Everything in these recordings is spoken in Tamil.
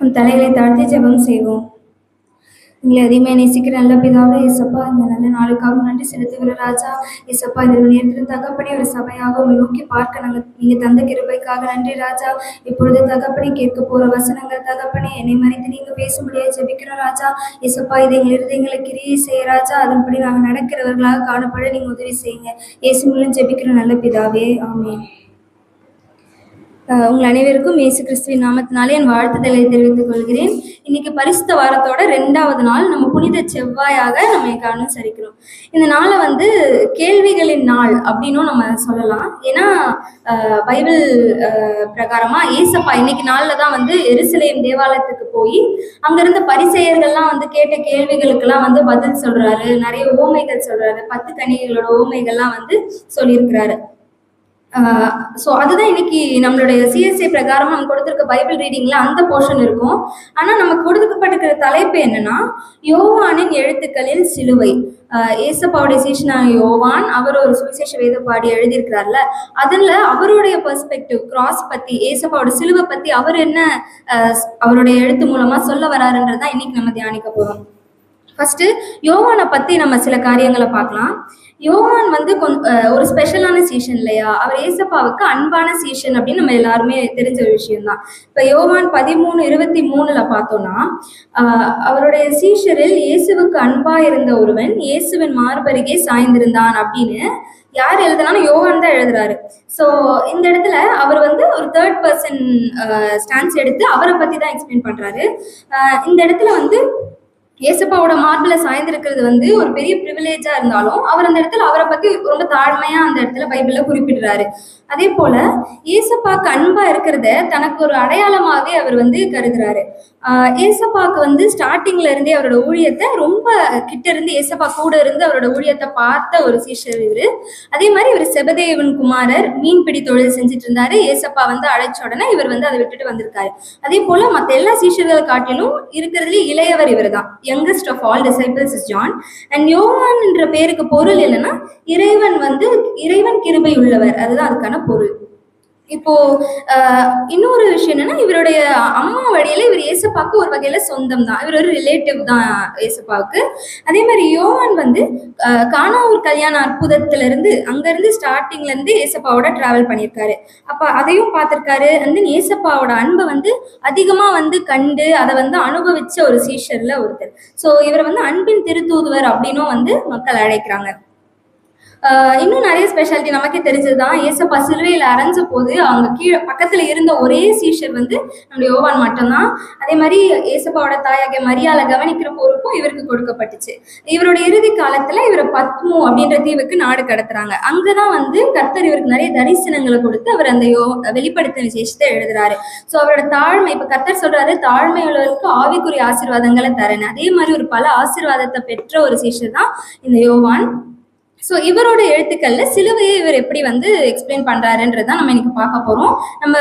உன் தலைகளை தாழ்த்தி ஜெபம் செய்வோம். எங்களை அதிகமாக நேசிக்கிற நல்ல பிதாவே இயேசப்பா, இந்த நல்ல நாளுக்காக நன்றி செலுத்துகிற ராஜா இயேசப்பா. இந்த நேரத்தில் தகப்படி ஒரு சபையாக உங்களை நோக்கி பார்க்க நீங்க தந்த கிருபைக்காக நன்றி ராஜா. இப்பொழுது தகப்படி கேட்க போற வசனங்கள் தகப்பனே என்னை மறைத்து நீங்க பேசும்படியாக ஜெபிக்கிறோம் ராஜா இயேசப்பா. இதை எங்களை கிரியை செய்ய ராஜா, அதன்படி நாங்கள் நடக்கிறவர்களாக காணப்பட நீங்க உதவி செய்யுங்க. இயேசு மூலம் ஜெபிக்கிற நல்ல பிதாவே, ஆமென். உங்கள் அனைவருக்கும் இயேசு கிறிஸ்துவின் நாமத்தினாலே என் வாழ்த்துதலை தெரிவித்துக் கொள்கிறேன். இன்னைக்கு பரிசுத்த வாரத்தோட 2வது நாள், நம்ம புனித செவ்வாயாக நம்ம அனுசரிக்கிறோம். இந்த நாளை கேள்விகளின் நாள் அப்படின்னும் நம்ம சொல்லலாம். ஏன்னா பைபிள் பிரகாரமா ஏசப்பா இன்னைக்கு நாள்ல தான் எருசலேம் தேவாலயத்துக்கு போய் அங்கிருந்த பரிசேயர்கள்லாம் கேட்ட கேள்விகளுக்கெல்லாம் பதில் சொல்றாரு. நிறைய ஓமைகள் சொல்றாரு. 10 கனிகளோட ஓமைகள்லாம் சொல்லியிருக்கிறாரு. ஸோ அதுதான் இன்னைக்கு நம்மளுடைய சிஎஸ்ஏ பிரகாரம் நம்ம கொடுத்துருக்க பைபிள் ரீடிங்ல அந்த போர்ஷன் இருக்கும். ஆனால் நமக்கு கொடுக்கப்பட்டிருக்கிற தலைப்பு என்னன்னா, யோவானின் எழுத்துக்களில் சிலுவை. ஏசப்பாவுடைய சீஷனான யோவான், அவர் ஒரு சுவிசேஷ வேத பாடி எழுதியிருக்கிறார்ல, அதில் அவருடைய பெர்ஸ்பெக்டிவ் கிராஸ் பத்தி, ஏசப்பாவோட சிலுவை பத்தி அவர் என்ன அவருடைய எழுத்து மூலமா சொல்ல வராருன்றதான் இன்னைக்கு நம்ம தியானிக்க போறோம். ஃபர்ஸ்ட் யோவானை பத்தி நம்ம சில காரியங்களை பார்க்கலாம். யோவான் ஒரு ஸ்பெஷலான சீஷன் இல்லையா? அவர் ஏசப்பாவுக்கு அன்பான சீஷன் அப்படின்னு நம்ம எல்லாருமே தெரிஞ்ச ஒரு விஷயம்தான். இப்ப யோவான் 13:23 பார்த்தோம்னா, அவருடைய சீஷரில் இயேசுவுக்கு அன்பா இருந்த ஒருவன் இயேசுவின் மார்பருகே சாய்ந்திருந்தான் அப்படின்னு யார் எழுதுனாலும் யோவான் தான் எழுதுறாரு. ஸோ இந்த இடத்துல அவர் ஒரு 3rd பர்சன் ஸ்டான்ஸ் எடுத்து அவரை பத்தி தான் எக்ஸ்பிளைன் பண்றாரு. இந்த இடத்துல ஏசப்பாவோட மார்பில சாய்ந்திருக்கிறது ஒரு பெரிய ப்ரிவிலேஜா இருந்தாலும் அவர் அந்த இடத்துல அவரை பத்தி ரொம்ப தாழ்மையா அந்த இடத்துல பைபிள்ல குறிப்பிடுறாரு. அதே போல ஏசப்பாக்கு அன்பா இருக்கிறத தனக்கு ஒரு அடையாளமாவே அவர் கருதுறாரு. ஏசப்பாக்கு ஸ்டார்டிங்ல இருந்தே அவரோட ஊழியத்தை ரொம்ப கிட்ட இருந்து ஏசப்பா கூட இருந்து அவரோட ஊழியத்தை பார்த்த ஒரு சீஷர் இவரு. அதே மாதிரி இவர் செபதேவன் குமாரர், மீன்பிடி தொழில் செஞ்சுட்டு இருந்தாரு. ஏசப்பா அழைச்ச உடனே இவர் அதை விட்டுட்டு வந்திருக்காரு. அதே போல மற்ற எல்லா சீஷர்களை காட்டிலும் இருக்கிறதுல இளையவர் இவர் தான். Youngest of all disciples is John. And யோவான் என்ற பேருக்கு பொருள் என்னன்னா, இறைவன் கிருபை உள்ளவர், அதுதான் அதுக்கான பொருள். இப்போ இன்னொரு விஷயம் என்னன்னா, இவருடைய அம்மா வழியில இவர் ஏசப்பாவுக்கு ஒரு வகையில சொந்தம் தான். இவர் ஒரு ரிலேட்டிவ் தான் ஏசப்பாவுக்கு. அதே மாதிரி யோவான் கானாவூர் கல்யாண அற்புதத்துல இருந்து அங்கிருந்து ஸ்டார்டிங்ல இருந்து ஏசப்பாவோட டிராவல் பண்ணியிருக்காரு. அப்ப அதையும் பார்த்திருக்காரு. ஏசப்பாவோட அன்பை அதிகமா கண்டு அதை அனுபவிச்ச ஒரு சீஷர்ல ஒருத்தர். ஸோ இவர் அன்பின் திருத்தூதுவர் அப்படின்னும் மக்கள் அழைக்கிறாங்க. இன்னும் நிறைய ஸ்பெஷாலிட்டி நமக்கே தெரிஞ்சதுதான். ஏசப்பா சிலுவையில் அரைஞ்ச போது அவங்க கீழே பக்கத்துல இருந்த ஒரே சீஷர் நம்ம யோவான் மட்டும்தான். அதே மாதிரி ஏசப்பாவோட தாயாக மரியாதை கவனிக்கிற பொறுப்பும் இவருக்கு கொடுக்கப்பட்டுச்சு. இவரோட இறுதி காலத்துல இவரை பத்மு அப்படின்ற தீவுக்கு நாடு கடத்துறாங்க. அங்கதான் கர்த்தர் இவருக்கு நிறைய தரிசனங்களை கொடுத்து அவர் அந்த வெளிப்படுத்தின விசேஷத்தை எழுதுறாரு. ஸோ அவரோட தாழ்மை, இப்ப கர்த்தர் சொல்றாரு, தாழ்மை உள்ளவருக்கு ஆவிக்குரிய ஆசீர்வாதங்களை தரேன். அதே மாதிரி ஒரு பல ஆசீர்வாதத்தை பெற்ற ஒரு சீஷர் தான் இந்த யோவான். ஸோ இவரோட எழுத்துக்கள்ல சிலுவையை இவர் எப்படி எக்ஸ்பிளைன் பண்றாருன்றதான் நம்ம இன்னைக்கு பார்க்க போறோம். நம்ம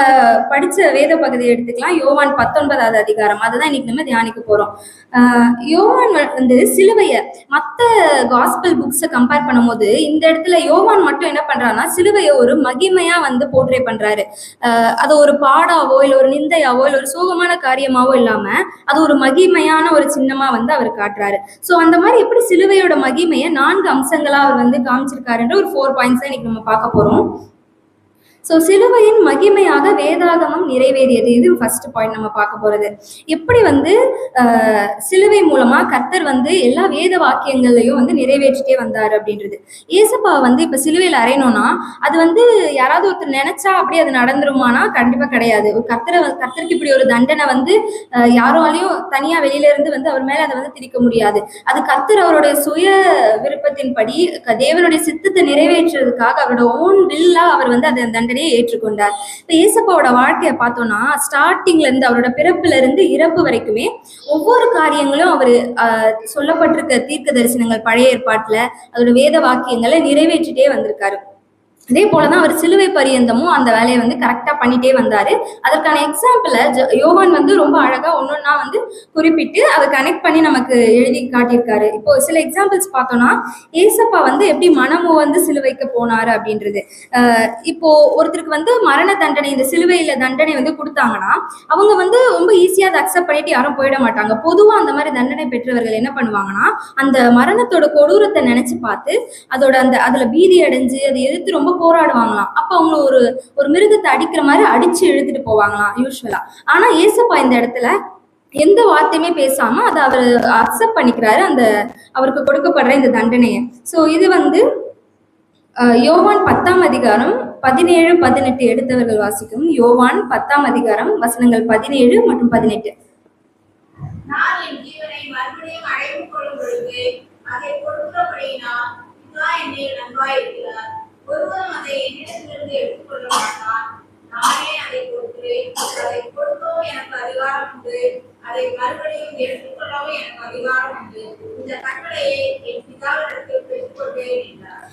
படிச்ச வேத பகுதியை எடுத்துக்கலாம். யோவான் 19வது அதிகாரம், அதுதான் இன்னைக்கு நம்ம தியானிக்க போறோம். யோவான் சிலுவையை மற்ற காஸ்பல் புக்ஸை கம்பேர் பண்ணும்போது இந்த இடத்துல யோவான் மட்டும் என்ன பண்றாருன்னா, சிலுவையை ஒரு மகிமையா போர்ட்ரே பண்றாரு. அது ஒரு பாடாவோ இல்லை ஒரு நிந்தையாவோ இல்லை ஒரு சோகமான காரியமாவோ இல்லாம அது ஒரு மகிமையான ஒரு சின்னமா அவர் காட்டுறாரு. ஸோ அந்த மாதிரி எப்படி சிலுவையோட மகிமையை 4 அம்சங்களா அவர் காமிச்சிருக்காருன்ற ஒரு 4 பாயிண்ட்ஸ் இன்னைக்கு நம்ம பார்க்க போறோம். ஸோ சிலுவையின் மகிமையாக வேதாகமம் நிறைவேறியது. இது ஃபர்ஸ்ட் பாயிண்ட் நம்ம பார்க்க போறது. எப்படி சிலுவை மூலமா கர்த்தர் எல்லா வேத வாக்கியங்களையும் நிறைவேற்றிட்டே வந்தாரு அப்படின்றது. ஏசப்பா இப்ப சிலுவையில் அறையணும்னா அது யாராவது ஒருத்தர் நினைச்சா அப்படியே அது நடந்துருமானா கண்டிப்பா கிடையாது. கர்த்தருக்கு இப்படி ஒரு தண்டனை யாராலையும் தனியா வெளியில இருந்து அவர் மேல அதை திரிக்க முடியாது. அது கர்த்தர் அவருடைய சுய விருப்பத்தின்படி தேவனுடைய சித்தத்தை நிறைவேற்றுறதுக்காக அவரோட ஓன் வில்லா அவர் அந்த தண்டனை ஏற்றுக்கொண்டார். இப்ப ஏசப்பாவோட வாழ்க்கையை பார்த்தோம்னா, ஸ்டார்டிங்ல இருந்து அவரோட பிறப்புல இருந்து இறப்பு வரைக்குமே ஒவ்வொரு காரியங்களும் அவரு சொல்லப்பட்டிருக்க தீர்க்க தரிசனங்கள் பழைய ஏற்பாட்டுல அதோட வேத வாக்கியங்களை நிறைவேற்றிட்டே வந்திருக்காரு. அதே போலதான் அவர் சிலுவை பரியந்தமும் அந்த வேலையை வந்து கரெக்டா பண்ணிட்டே வந்தாரு. அதற்கான எக்ஸாம்பிள யோவான் வந்து ரொம்ப அழகா ஒன்னொன்னா வந்து குறிப்பிட்டு அதை கனெக்ட் பண்ணி நமக்கு எழுதி காட்டியிருக்காரு. இப்போ சில எக்ஸாம்பிள்ஸ் பார்த்தோம்னா, ஏசப்பா வந்து எப்படி மனமு வந்து சிலுவைக்கு போனாரு அப்படின்றது. இப்போ ஒருத்தருக்கு வந்து மரண தண்டனை, இந்த சிலுவையில தண்டனை வந்து கொடுத்தாங்கன்னா, அவங்க வந்து ரொம்ப ஈஸியா அதை அக்செப்ட் பண்ணிட்டு யாரும் போயிட மாட்டாங்க. பொதுவா அந்த மாதிரி தண்டனை பெற்றவர்கள் என்ன பண்ணுவாங்கன்னா, அந்த மரணத்தோட கொடூரத்தை நினைச்சு பார்த்து அதோட அதுல பீதி அடைஞ்சு அதை எதிர்த்து ரொம்ப போராடுவாங்களாம். அப்ப அவங்க ஒரு ஒரு மிருகத்தை அடிக்கிற மாதிரி அடிச்சு இழுத்துட்டு போவாங்களாம் யூஸ்வலா. ஆனா ஏசப்பா இந்த இடத்துல எந்த வார்த்தையுமே பேசாம அதை அவர் அக்செப்ட் பண்ணிக்கிறாரு, அந்த அவருக்கு கொடுக்கப்படுற இந்த தண்டனையை. சோ இது வந்து யோவான் 10ஆம் அதிகாரம் 17, 18 எடுத்தவர்கள் வாசிக்கும். யோவான் 10ஆம் அதிகாரம் வசனங்கள் 17 மற்றும் 18. நான் என் ஜீவனை மறுபடியும் அடைந்து கொள்ளும் பொழுது அதை கொடுக்கிறபடியினால் பிதா என்னில் அன்பாயிருக்கிறார். ஒருவரும் அதை என்னிடத்திலிருந்து எடுத்துக்கொள்ள மாட்டான். நானே அதை கொடுக்கிறேன். அதை கொடுக்கவும் எனக்கு அதிகாரம் உண்டு. அதை மறுபடியும் எடுத்துக்கொள்ளவும் எனக்கு அதிகாரம் உண்டு. இந்த கட்டளையை என் பிதாவிடத்தில் பெற்றுக்கொண்டேன் என்றார்.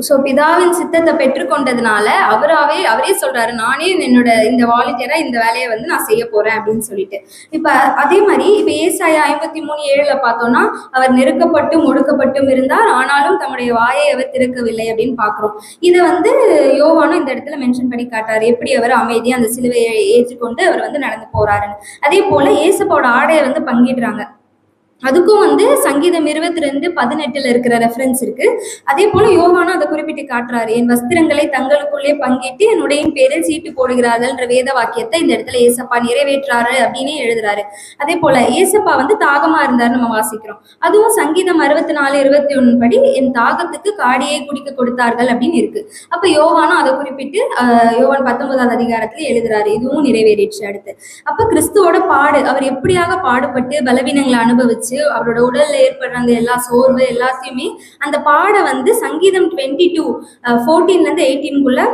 ஸோ பிதாவின் சித்தத்தை பெற்றுக்கொண்டதுனால அவரே சொல்றாரு, நானே என்னோட இந்த வாலண்டியரா இந்த வேலையை வந்து நான் செய்ய போறேன் அப்படின்னு சொல்லிட்டு. இப்ப அதே மாதிரி இப்ப ஏசாயா 53:7 பார்த்தோம்னா, அவர் நெருக்கப்பட்டும் ஒடுக்கப்பட்டும் இருந்தார், ஆனாலும் தம்முடைய வாயை அவர் திறக்கவில்லை அப்படின்னு பாக்குறோம். இதை வந்து யோவானும் இந்த இடத்துல மென்ஷன் பண்ணி காட்டாரு, எப்படி அவர் அமைதியா அந்த சிலுவையை ஏற்றுக்கொண்டு அவர் வந்து நடந்து போறாருன்னு. அதே போல ஏசப்பாவோட ஆடையை வந்து பங்கிடுறாங்க. அதுக்கும் வந்து சங்கீதம் 22:18 இருக்கிற ரெஃபரன்ஸ் இருக்கு. அதே போல யோவானும் அதை குறிப்பிட்டு காட்டுறாரு, என் வஸ்திரங்களை தங்களுக்குள்ளே பங்கிட்டு என்னுடைய பேரில் சீட்டு போடுகிறார்கள்ன்ற வேத வாக்கியத்தை இந்த இடத்துல ஏசப்பா நிறைவேற்றாரு அப்படின்னு எழுதுறாரு. அதே போல ஏசப்பா வந்து தாகமா இருந்தாரு நம்ம வாசிக்கிறோம். அதுவும் சங்கீதம் 64:21 படி என் தாகத்துக்கு காடியை குடிக்க கொடுத்தார்கள் அப்படின்னு இருக்கு. அப்ப யோவானும் அதை குறிப்பிட்டு யோவான் 19ஆம் அதிகாரத்துல எழுதுறாரு, இதுவும் நிறைவேறிடுச்சு. அடுத்து அப்ப கிறிஸ்துவோட பாடு, அவர் எப்படியாக பாடுபட்டு பலவீனங்களை அனுபவிச்சு அவரோட உடல்ல ஏற்படுற அந்த எல்லா சோர்வு எல்லாத்தையுமே அந்த பாட வந்து சங்கீதம் 22:14-18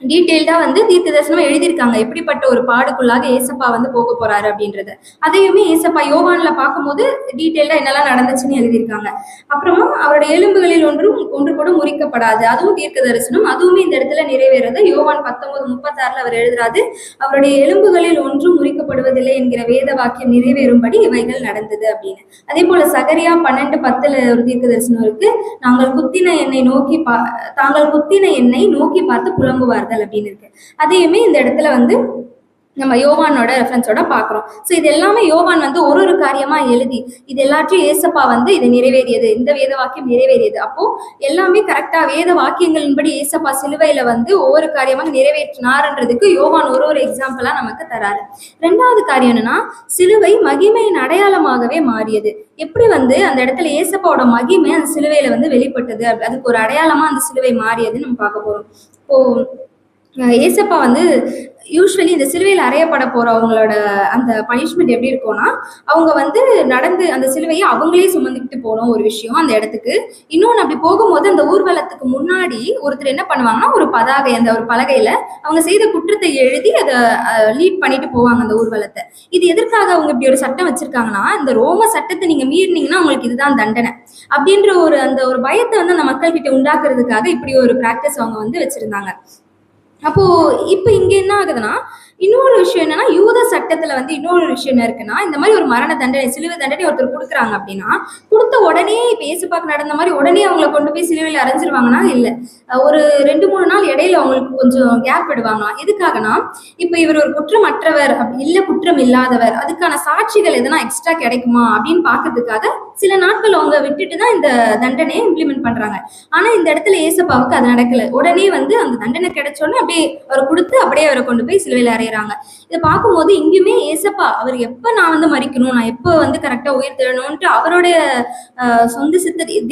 டீட்டெயில்டா வந்து தீர்க்க தரிசனம் எழுதியிருக்காங்க, எப்படிப்பட்ட ஒரு பாடுக்குள்ளாக ஏசப்பா வந்து போக போறாரு அப்படின்றத. அதையுமே ஏசப்பா யோவான்ல பார்க்கும்போது டீட்டெயில்டா என்னெல்லாம் நடந்துச்சுன்னு எழுதியிருக்காங்க. அப்புறமா அவருடைய எலும்புகளில் ஒன்று கூட முறிக்கப்படாது, அதுவும் தீர்க்க தரிசனம், அதுவுமே இந்த இடத்துல நிறைவேறது. யோவான் 19:36 அவர் எழுதுறாரு, அவருடைய எலும்புகளில் ஒன்றும் முறிக்கப்படுவதில்லை என்கிற வேத வாக்கியம் நிறைவேறும்படி இவைகள் நடந்தது அப்படின்னு. அதே போல சகரியா 12:10 ஒரு தீர்க்க தரிசனம் இருக்கு, தாங்கள் குத்தின எண்ணெய் நோக்கி பார்த்து புலம்புவார் அப்படின்னு இருக்கு. அதையுமே இந்த இடத்துல வந்து நம்ம யோவானோட ரெஃபரன்ஸோட பாக்குறோம். ஸோ இது எல்லாமே யோவான் வந்து ஒரு காரியமா எழுதி இது எல்லாத்தையும் ஏசப்பா வந்து இது நிறைவேறியது, இந்த வேத வாக்கியம் நிறைவேறியது. அப்போ எல்லாமே கரெக்டா வேத வாக்கியங்களின்படி ஏசப்பா சிலுவையில வந்து ஒவ்வொரு காரியமாக நிறைவேற்றினார்ன்றதுக்கு யோவான் ஒரு எக்ஸாம்பிளா நமக்கு தராரு. ரெண்டாவது காரியம் என்னன்னா, சிலுவை மகிமையின் அடையாளமாகவே மாறியது. எப்படி வந்து அந்த இடத்துல ஏசப்பாவோட மகிமை அந்த சிலுவையில வந்து வெளிப்பட்டது, அதுக்கு ஒரு அடையாளமா அந்த சிலுவை மாறியதுன்னு நம்ம பார்க்க போறோம். இப்போ ஏசப்பா வந்து யூஸ்வலி இந்த சிலுவையில் அறையப்பட போறவங்களோட அந்த பனிஷ்மெண்ட் எப்படி இருக்கும்னா, அவங்க வந்து நடந்து அந்த சிலுவையை அவங்களே சுமந்துக்கிட்டு போகணும் ஒரு விஷயம் அந்த இடத்துக்கு. இன்னொன்று அப்படி போகும்போது அந்த ஊர்வலத்துக்கு முன்னாடி ஒருத்தர் என்ன பண்ணுவாங்கன்னா, ஒரு பதாகை, அந்த ஒரு பலகையில அவங்க செய்த குற்றத்தை எழுதி அதை லீட் பண்ணிட்டு போவாங்க அந்த ஊர்வலத்தை. இது எதற்காக அவங்க இப்படி ஒரு சட்டம் வச்சிருக்காங்கன்னா, இந்த ரோம சட்டத்தை நீங்க மீறினீங்கன்னா உங்களுக்கு இதுதான் தண்டனை அப்படின்ற அந்த ஒரு பயத்தை வந்து அந்த மக்கள் கிட்ட உண்டாக்குறதுக்காக இப்படி ஒரு பிராக்டிஸ் அவங்க வந்து வச்சிருந்தாங்க. அப்போ இப்ப இங்க என்ன ஆகுதுன்னா, இன்னொரு விஷயம் என்னன்னா, யூத சட்டத்துல வந்து இன்னொரு விஷயம் என்ன இருக்குன்னா, இந்த மாதிரி ஒரு மரண தண்டனை, சிலுவை தண்டனை ஒருத்தர் கொடுக்குறாங்க அப்படின்னா, கொடுத்த உடனே இப்ப ஏசுப்பாக்கு நடந்த மாதிரி உடனே அவங்களை கொண்டு போய் சிலுவையில் அரைஞ்சிருவாங்கன்னா இல்ல, ஒரு 2-3 நாள் இடையில அவங்களுக்கு கொஞ்சம் கேப் விடுவாங்களாம். எதுக்காகனா, இப்ப இவர் ஒரு குற்றமற்றவர் இல்ல குற்றம் இல்லாதவர், அதுக்கான சாட்சிகள் எதனா எக்ஸ்ட்ரா கிடைக்குமா அப்படின்னு பாக்குறதுக்காக சில நாட்கள் அவங்க விட்டுட்டு தான் இந்த தண்டனையை இம்ப்ளிமெண்ட் பண்றாங்க. ஆனா இந்த இடத்துல ஏசப்பாவுக்கு அது நடக்கல. உடனே வந்து அந்த தண்டனை கிடைச்சோன்னு அப்படியே அவர் கொடுத்து அப்படியே அவரை கொண்டு போய் சிலுவையில் அறையிறாங்க. இதை பார்க்கும்போது இங்கேயுமே ஏசப்பா அவர் எப்ப நான் வந்து மறிக்கணும், நான் எப்ப வந்து கரெக்டா உயிர் தெழணும்ட்டு அவருடைய சொந்த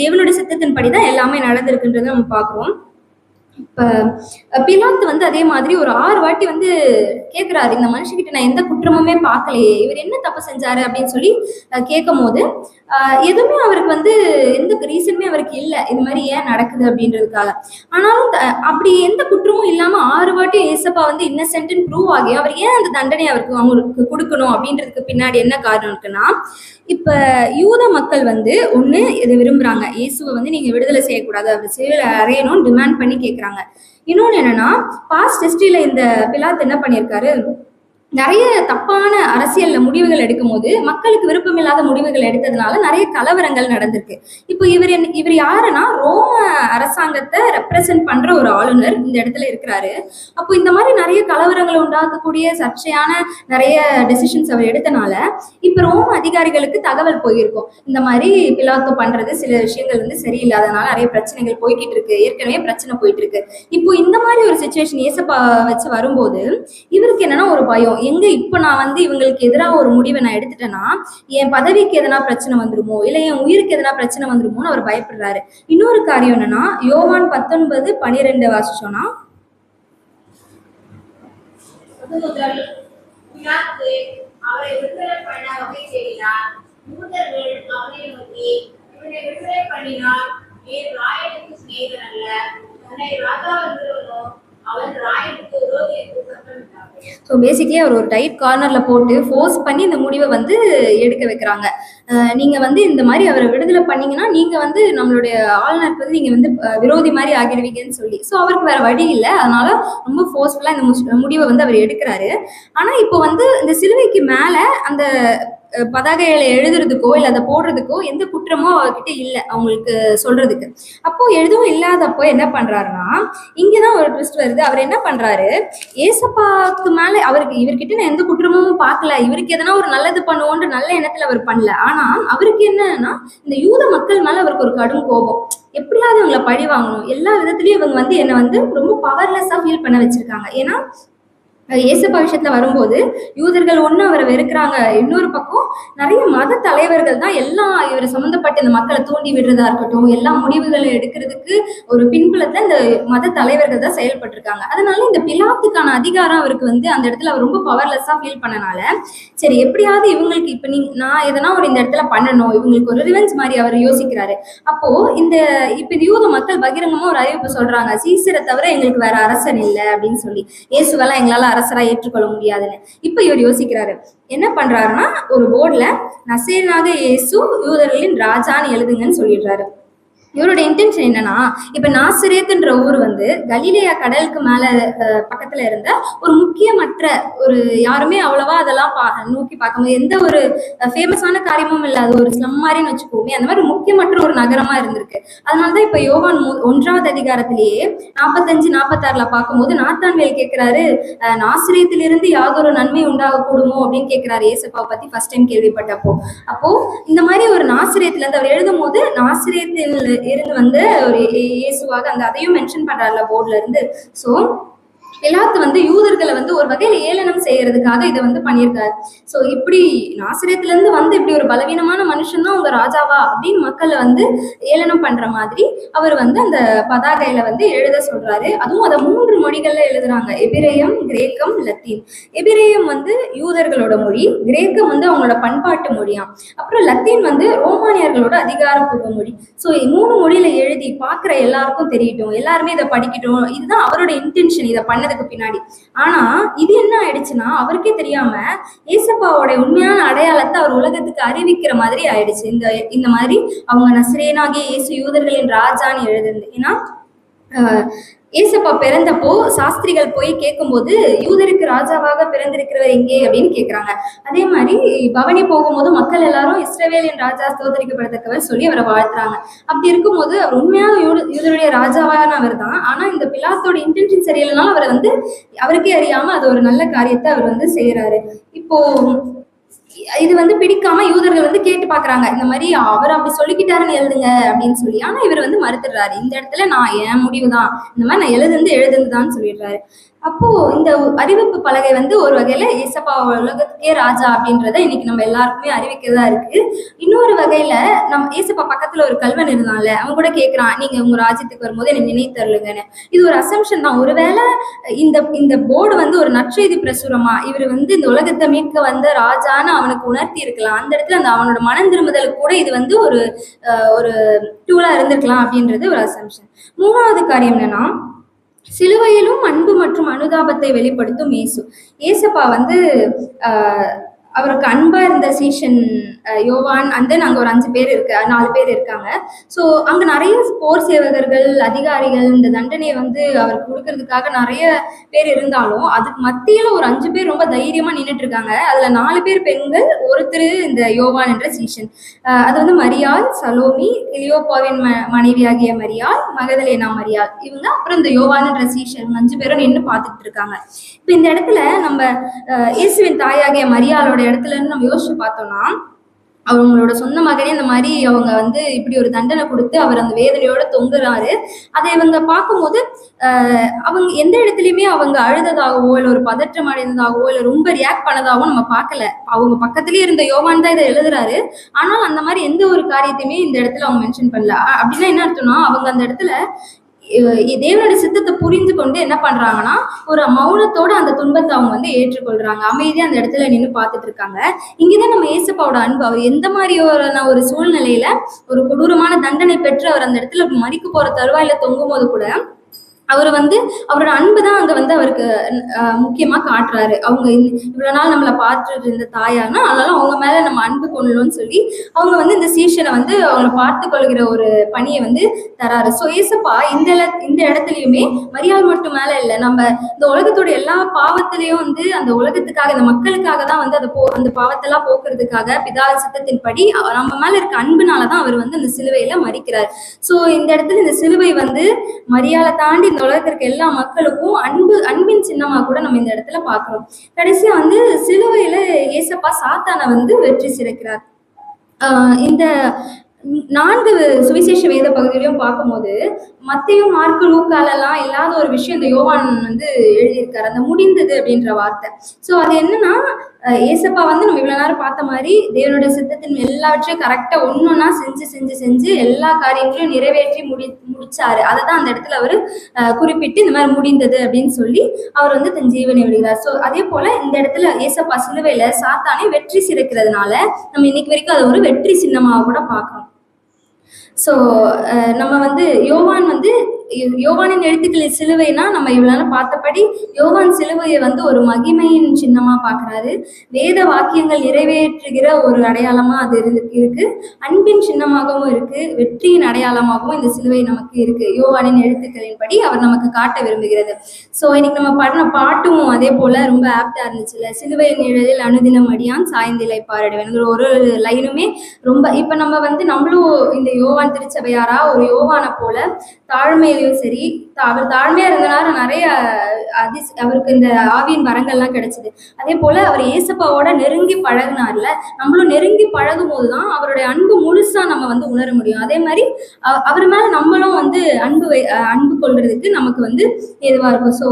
தேவனுடைய சித்தத்தின்படிதான் எல்லாமே நடந்திருக்குன்றதை நம்ம பார்க்கிறோம். இப்ப பிலாத்து வந்து அதே மாதிரி ஒரு 6 வாட்டி வந்து கேட்கிறாரு, இந்த மனுஷகிட்ட நான் எந்த குற்றமுமே பார்க்கலையே, இவர் என்ன தப்பு செஞ்சாரு அப்படின்னு சொல்லி கேட்கும் போது எதுவுமே அவருக்கு வந்து எந்த ரீசனுமே அவருக்கு இல்லை, இது மாதிரி ஏன் நடக்குது அப்படின்றதுக்காக. ஆனாலும் அப்படி எந்த குற்றமும் இல்லாம 6 வாட்டி ஏசப்பா வந்து இன்னசென்ட்னு ப்ரூவ் ஆகி அவர் ஏன் அந்த தண்டனை அவங்களுக்கு கொடுக்கணும் அப்படின்றதுக்கு பின்னாடி என்ன காரணம் இருக்குன்னா, இப்ப யூத மக்கள் வந்து ஒண்ணு இதை விரும்புறாங்க, இயேசுவை வந்து நீங்க விடுதலை செய்யக்கூடாது, அவர் சிலுவையில் அறையணும்னு டிமாண்ட் பண்ணி கேட்கறாங்க. இன்னொன்று என்னன்னா, பாஸ்ட் ஹிஸ்டரியில இந்த பிலாத்து என்ன பண்ணியிருக்காரு, நிறைய தப்பான அரசியல்ல முடிவுகள் எடுக்கும்போது மக்களுக்கு விருப்பமில்லாத முடிவுகள் எடுத்ததுனால நிறைய கலவரங்கள் நடந்திருக்கு. இப்போ இவர் யாருன்னா, ரோம அரசாங்கத்தை ரெப்ரசன்ட் பண்ற ஒரு ஆளுநர் இந்த இடத்துல இருக்கிறாரு. அப்போ இந்த மாதிரி நிறைய கலவரங்களை உண்டாக்கக்கூடிய சர்ச்சையான நிறைய டெசிஷன்ஸ் அவர் எடுத்தனால இப்ப ரோம அதிகாரிகளுக்கு தகவல் போயிருக்கும், இந்த மாதிரி பிலாத்து பண்றது சில விஷயங்கள் வந்து சரியில்லாதனால நிறைய பிரச்சனைகள் போய்கிட்டு இருக்கு, ஏற்கனவே பிரச்சனை போயிட்டு இருக்கு. இப்போ இந்த மாதிரி ஒரு சுச்சுவேஷன் ஏசப்பா வச்சு வரும்போது இவருக்கு என்னன்னா ஒரு பயம், எங்க இப்ப நான் வந்து இவங்களுக்கு எதிராக ஒரு முடிவை நான் எடுத்துட்டேன்னா என் பதவிக்கு எதனா பிரச்சனை வந்துருமோ, இல்ல என் உயிருக்கு எதனா பிரச்சனை வந்துருமோன்னு அவர் பயப்படுறாரு. இன்னொரு காரியம் என்னன்னா, யோவான் 19:12 வாசிச்சோம்னா, முதல் பிலாத்து அவரை விடுதலை பண்ண வகை செய்தார். யூதர்கள் அவனை நோக்கி, இவனை விடுதலை பண்ணினால் நீர் ராயனுக்கு சிநேகிதன் அல்ல, தன்னை ராஜா என்கிறவனோ அவன் ராயனுக்கு விரோதி என்று சத்தமிட்டார்கள். ஸோ பேசிக்கலி அவர் ஒரு டைட் கார்னரில் போட்டு ஃபோர்ஸ் பண்ணி இந்த முடிவை வந்து எடுக்க வைக்கிறாங்க. நீங்கள் வந்து இந்த மாதிரி அவரை விடுதலை பண்ணீங்கன்னா நீங்கள் வந்து நம்மளுடைய ஆளுநருக்கு வந்து நீங்கள் வந்து விரோதி மாதிரி ஆகிடுவீங்கன்னு சொல்லி. ஸோ அவருக்கு வேற வழி இல்லை, அதனால ரொம்ப ஃபோர்ஸ்ஃபுல்லாக இந்த முடிவை வந்து அவர் எடுக்கிறாரு. ஆனால் இப்போ வந்து இந்த சிலுவைக்கு மேலே அந்த பதாகைகளை எழுதுறதுக்கோ இல்லை அதை போடுறதுக்கோ எந்த குற்றமோ அவர்கிட்ட இல்லை அவங்களுக்கு சொல்றதுக்கு. அப்போ எதுவும் இல்லாதப்போ என்ன பண்றாருன்னா, இங்கதான் ஒரு ட்விஸ்ட் வருது. அவர் என்ன பண்றாரு, ஏசப்பாக்கு மேல அவருக்கு இவர்கிட்ட நான் எந்த குற்றமும் பார்க்கல, இவருக்கு எதனா ஒரு நல்லது பண்ணுவோன்ற நல்ல எண்ணத்துல அவர் பண்ணல. ஆனா அவருக்கு என்னன்னா, இந்த யூத மக்கள் மேல அவருக்கு ஒரு கடும் கோபம், எப்படியாவது இவங்களை பழி வாங்கணும், எல்லா விதத்துலயும் இவங்க வந்து என்னை வந்து ரொம்ப பவர்லெஸ்ஸா ஃபீல் பண்ண வச்சிருக்காங்க. ஏன்னா இயேசப்பா விஷயத்துல வரும்போது யூதர்கள் ஒண்ணு அவரை வெறுக்கிறாங்க, இன்னொரு பக்கம் நிறைய மத தலைவர்கள் தான் எல்லாம் இவரை சம்மந்தப்பட்ட இந்த மக்களை தூண்டி விடுறதா இருக்கட்டும், எல்லா முடிவுகளை எடுக்கிறதுக்கு ஒரு பின்புலத்தை இந்த மத தலைவர்கள் தான் செயல்பட்டிருக்காங்க. அதனால இந்த பிலாத்துக்கான அதிகாரம் அவருக்கு வந்து அந்த இடத்துல அவர் ரொம்ப பவர்லெஸ்ஸா ஃபீல் பண்ணனால, சரி எப்படியாவது இவங்களுக்கு இப்ப நான் எதனா ஒரு இந்த இடத்துல பண்ணணும், இவங்களுக்கு ஒரு ரிவெஞ்ச் மாதிரி அவர் யோசிக்கிறாரு. அப்போ இப்ப யூத மக்கள் பகிரங்கமா ஒரு அறிவிப்பு சொல்றாங்க, சீசரை தவிர எங்களுக்கு வேற அரசன் இல்லை அப்படின்னு சொல்லி, இயேசுவெல்லாம் எங்களால அரசரா ஏற்றுக்கொள்ள முடியாதுன்னு. இப்ப இவர் யோசிக்கிறாரு, என்ன பண்றாருன்னா ஒரு போர்டுல நசரேயனாக இயேசு யூதர்களின் ராஜான்னு எழுதுங்கன்னு சொல்லிடுறாரு. இவரோட இன்டென்ஷன் என்னன்னா, இப்ப நாசரேத்துன்ற ஊர் வந்து கலிலேயா கடலுக்கு மேல பக்கத்துல இருந்த ஒரு முக்கியமற்ற ஒரு, யாருமே அவ்வளவா அதெல்லாம் நோக்கி பார்க்கும்போது எந்த ஒரு ஃபேமஸான காரியமும் இல்லாத ஒரு ஸ்லம் மாதிரின்னு வச்சுக்கோமே, அந்த மாதிரி முக்கியமற்ற ஒரு நகரமா இருந்திருக்கு. அதனாலதான் இப்ப யோவான் 1வது அதிகாரத்திலேயே 45-46 பார்க்கும்போது நாத்தான்வேல் கேட்கிறாரு, நாசரேத்திலிருந்து யாதொரு நன்மை உண்டாகக்கூடுமோ அப்படின்னு கேட்கிறாரு ஏசப்பாவை பத்தி ஃபர்ஸ்ட் டைம் கேள்விப்பட்டப்போ. அப்போ இந்த மாதிரி ஒரு நாசரேத்துல இருந்து அவர் எழுதும் போது நாசரேத்தில் இருந்து வந்து ஒரு இயேசுவாக அந்த அதையும் மென்ஷன் பண்றாருல போர்ட்ல இருந்து. ஸோ பிலாத்து வந்து யூதர்களை வந்து ஒரு வகையில ஏளனம் செய்யறதுக்காக இதை வந்து பண்ணியிருக்காரு. ஸோ இப்படி நாசரேத்துல இருந்து வந்து இப்படி ஒரு பலவீனமான மனுஷன் தான் உங்க ராஜாவா அப்படின்னு மக்களை வந்து ஏளனம் பண்ற மாதிரி அவர் வந்து அந்த பதாகையில வந்து எழுத சொல்றாரு. அதுவும் அதை 3 மொழிகள்ல எழுதுறாங்க, எபிரேயம், கிரேக்கம், லத்தீன். எபிரேயம் வந்து யூதர்களோட மொழி, கிரேக்கம் வந்து அவங்களோட பண்பாட்டு மொழியாம், அப்புறம் லத்தீன் வந்து ரோமானியர்களோட அதிகாரப்பூர்வ மொழி. ஸோ 3 மொழியில எழுதி பார்க்குற எல்லாருக்கும் தெரியட்டும், எல்லாருமே இதை படிக்கட்டும், இதுதான் அவரோட இன்டென்ஷன் இதை பண்ணதுக்கு பின்னாடி. ஆனா இது என்ன ஆயிடுச்சுன்னா, அவருக்கே தெரியாம ஏசப்பாவோட உண்மையான அடையாளத்தை அவர் உலகத்துக்கு அறிவிக்கிற மாதிரி ஆயிடுச்சு. இந்த மாதிரி அவங்க நசரேயனாகிய இயேசு யூதர்களின் ராஜான்னு எழுதுது. ஏன்னா ஏசப்பா பிறந்தப்போ சாஸ்திரிகள் போய் கேட்கும்போது யூதருக்கு ராஜாவாக பிறந்திருக்கிறவர் எங்கே அப்படின்னு கேட்கிறாங்க. அதே மாதிரி பவனி போகும்போது மக்கள் எல்லாரும் இஸ்ரவேலின் ராஜா ஸ்தோத்தரிக்கப்படத்தக்கவர் சொல்லி அவரை வாழ்த்துறாங்க. அப்படி இருக்கும்போது அவர் உண்மையாக யூதருடைய ராஜாவானவர் தான். ஆனா இந்த பிலாத்தோட இன்டென்ஷன் சரியில்லைனாலும் அவரை வந்து அவருக்கே அறியாம அது ஒரு நல்ல காரியத்தை அவர் வந்து செய்யறாரு. இப்போ இது வந்து பிடிக்காம யூதர்கள் வந்து கேட்டு பாக்குறாங்க, இந்த மாதிரி அவர் அப்படி சொல்லிக்கிட்டாருன்னு எழுதுங்க அப்படின்னு சொல்லி. ஆனா இவர் வந்து மறுத்துடுறாரு, இந்த இடத்துல நான் என் முடிவு தான், இந்த மாதிரி நான் எழுதுதான் சொல்லிடுறாரு. அப்போ இந்த அறிவிப்பு பலகை வந்து ஒரு வகையில ஏசப்பா உலகத்துக்கே ராஜா அப்படின்றத இன்னைக்கு நம்ம எல்லாருக்குமே அறிவிக்கிறதா இருக்கு. இன்னொரு வகையில நம்ம ஏசப்பா பக்கத்துல ஒரு கல்வன் இருந்தான்ல, அவன் கூட கேட்கிறான், நீங்க உங்க ராஜ்யத்துக்கு வரும்போது என்னை நினைத்தருளுங்கன்னு. இது ஒரு அசம்ஷன் தான். ஒருவேளை இந்த போர்டு வந்து ஒரு நற்செய்தி பிரசுரமா இவர் வந்து இந்த உலகத்தை மீட்க வந்த ராஜான்னு அவனுக்கு உணர்த்தி இருக்கலாம். அந்த இடத்துல அந்த அவனோட மனம் திரும்புதலுக்கு கூட இது வந்து ஒரு டூலா இருந்திருக்கலாம் அப்படின்றது ஒரு அசம்ஷன். 3வது காரியம் என்னன்னா, சிலுவையிலும் அன்பு மற்றும் அனுதாபத்தை வெளிப்படுத்தும் இயேசு. ஏசப்பா வந்து அவருக்கு அன்பா இருந்த சீஷன் யோவான் அண்ட் தென் அங்கே ஒரு 4 பேர் இருக்காங்க. ஸோ அங்கே நிறைய போர் சேவகர்கள், அதிகாரிகள் இந்த தண்டனையை வந்து அவருக்கு கொடுக்கறதுக்காக நிறைய பேர் இருந்தாலும் அதுக்கு மத்தியில் ஒரு 5 பேர் ரொம்ப தைரியமாக நின்றுட்டு இருக்காங்க. அதில் 4 பேர் பெண்கள், ஒருத்தர் இந்த யோவான் என்ற சீஷன். அது வந்து மரியாள், சலோமி, கிளியோப்பாவின் மனைவியாகிய மரியாள், மகதலேனா மரியாள், இவங்க அப்புறம் இந்த யோவான் என்ற சீஷன் 5 பேரும் நின்று பார்த்துட்டு இருக்காங்க. இப்போ இந்த இடத்துல நம்ம இயேசுவின் தாயாகிய மரியாளோட இடத்துல நம்ம யோசிச்சு பார்த்தோம்னா, அவங்களோட சொந்த மகனே இந்த மாதிரி அவங்க வந்து இப்படி ஒரு தண்டனை கொடுத்து அவர் அந்த வேதனையோட தொங்குறாரு. அதை இவங்க பார்க்கும்போது அவங்க எந்த இடத்துலையுமே அவங்க அழுததாகவோ இல்லை ஒரு பதற்றம் அடைந்ததாகவோ இல்லை ரொம்ப ரியாக்ட் பண்ணதாகவோ நம்ம பார்க்கல. அவங்க பக்கத்துலேயே இருந்த யோவான் தான் இதை எழுதுறாரு. ஆனால் அந்த மாதிரி எந்த ஒரு காரியத்தையுமே இந்த இடத்துல அவங்க மென்ஷன் பண்ணல. அப்படின்னா என்ன அர்த்தம்னா, அவங்க அந்த இடத்துல தேவனுடைய சித்தத்தை புரிந்து கொண்டு என்ன பண்றாங்கன்னா, ஒரு மௌனத்தோட அந்த துன்பத்தை அவங்க வந்து ஏற்றுக்கொள்றாங்க. அமைதியா அந்த இடத்துல நின்று பார்த்துட்டு இருக்காங்க. இங்கதான் நம்ம ஏசப்பாவோட அன்பு. அவர் எந்த மாதிரியான ஒரு சூழ்நிலையில ஒரு கொடூரமான தண்டனை பெற்று அவர் அந்த இடத்துல மறிக்க போற தருவாயில தொங்கும் போது கூட அவர் வந்து அவரோட அன்பு தான் அங்க வந்து அவருக்கு முக்கியமா காட்டுறாரு. அவங்க இவ்வளவு நாள் நம்மளை பார்த்துட்டு இருந்த தாயானா, அதனால அவங்க மேல நம்ம அன்பு கொள்ளணும்னு சொல்லி அவங்க வந்து இந்த சீஷனை வந்து அவங்களை பார்த்து கொள்கிற ஒரு பணியை வந்து தராரு. ஸோ ஏசப்பா இந்த இடத்துலயுமே மரியாள் மட்டும் மேல இல்லை, நம்ம இந்த உலகத்தோட எல்லா பாவத்திலையும் வந்து அந்த உலகத்துக்காக, இந்த மக்களுக்காக தான் வந்து அந்த பாவத்தெல்லாம் போக்குறதுக்காக பிதா சித்தத்தின்படி நம்ம மேல இருக்க அன்புனாலதான் அவர் வந்து அந்த சிலுவையில மறிக்கிறார். ஸோ இந்த இடத்துல இந்த சிலுவை வந்து மரியாதை தாண்டி இந்த உலகத்திற்கு எல்லா மக்களுக்கும் அன்பின் சின்னமா கூட நம்ம இந்த இடத்துல பாக்குறோம். கடைசியா வந்து சிலுவையில ஏசப்பா சாத்தானை வந்து வெற்றி சிறக்கிறார். இந்த 4 சுவிசேஷ வேத பகுதியிலையும் பார்க்கும்போது மத்தேயு, மார்க்கு, லூக்காலெல்லாம் இல்லாத ஒரு விஷயம் இந்த யோவான் வந்து எழுதியிருக்காரு, அந்த முடிந்தது அப்படின்ற வார்த்தை. ஸோ அது என்னன்னா, ஏசப்பா வந்து நம்ம இவ்வளவு நேரம் பார்த்த மாதிரி தேவனுடைய சித்தத்தின் எல்லாவற்றையும் கரெக்டா ஒன்னொன்னா செஞ்சு எல்லா காரியங்களையும் நிறைவேற்றி முடிச்சாரு. அதை தான் அந்த இடத்துல அவர் குறிப்பிட்டு இந்த மாதிரி முடிந்தது அப்படின்னு சொல்லி அவர் வந்து தன் ஜீவனை விடுகிறார். ஸோ அதே போல இந்த இடத்துல ஏசப்பா சிலுவையில சாத்தானை வெற்றி சிறக்கிறதுனால நம்ம இன்னைக்கு வரைக்கும் அதை ஒரு வெற்றி சின்னமாக கூட பார்க்கிறோம். ஸோ நம்ம வந்து யோவானின் எழுத்துக்களின் சிலுவைனா நம்ம இவ்வளவு பார்த்தபடி யோவான் சிலுவையை வந்து ஒரு மகிமையின் சின்னமா பார்க்கறாரு. வேத வாக்கியங்கள் நிறைவேற்றுகிற ஒரு அடையாளமா அது இருக்கு. அன்பின் சின்னமாகவும் இருக்கு. வெற்றியின் அடையாளமாகவும் இந்த சிலுவை நமக்கு இருக்கு. யோவானின் எழுத்துக்களின் படி அவர் நமக்கு காட்ட விரும்புகிறது. ஸோ இன்னைக்கு நம்ம பாடின பாட்டும் அதே போல ரொம்ப ஆப்டா இருந்துச்சுல்ல, சிலுவையின் நிழலில் அனுதினம் அடியான் சாய்ந்திலை பாராடுவேன். ஒரு லைனுமே ரொம்ப இப்ப நம்ம வந்து நம்மளும் இந்த யோவான் திருச்சபையாரா ஒரு யோவானை போல தாழ்மையிலையும் சரி, அவர் தாழ்மையா இருந்தனால நிறைய அவருக்கு இந்த ஆவியின் வரங்கள்லாம் கிடைச்சது. அதே போல அவர் ஏசப்பாவோட நெருங்கி பழகினார்ல, நம்மளும் நெருங்கி பழகும் போதுதான் அவருடைய அன்பு முழுசா நம்ம வந்து உணர முடியும். அதே மாதிரி அவர் மேல நம்மளும் வந்து அன்பு கொள்றதுக்கு நமக்கு வந்து ஏதுவா இருக்கும். ஸோ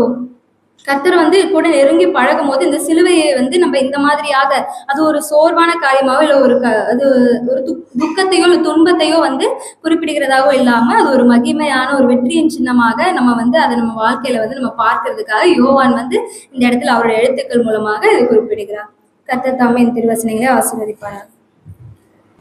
கர்த்தர் வந்து கூட நெருங்கி பழகும் போது இந்த சிலுவையை வந்து நம்ம இந்த மாதிரியாக அது ஒரு சோர்வான காரியமாவோ இல்லை அது ஒரு துக்கத்தையோ இல்லை துன்பத்தையோ வந்து குறிப்பிடுகிறதாகவோ இல்லாம அது ஒரு மகிமையான ஒரு வெற்றியின் சின்னமாக நம்ம வந்து அதை நம்ம வாழ்க்கையில வந்து நம்ம பார்க்கறதுக்காக யோவான் வந்து இந்த இடத்துல அவருடைய எழுத்துக்கள் மூலமாக இதை குறிப்பிடுகிறார். கர்த்தர் தாமே இந்த திருவசனங்களை ஆசீர்வதிப்பார்.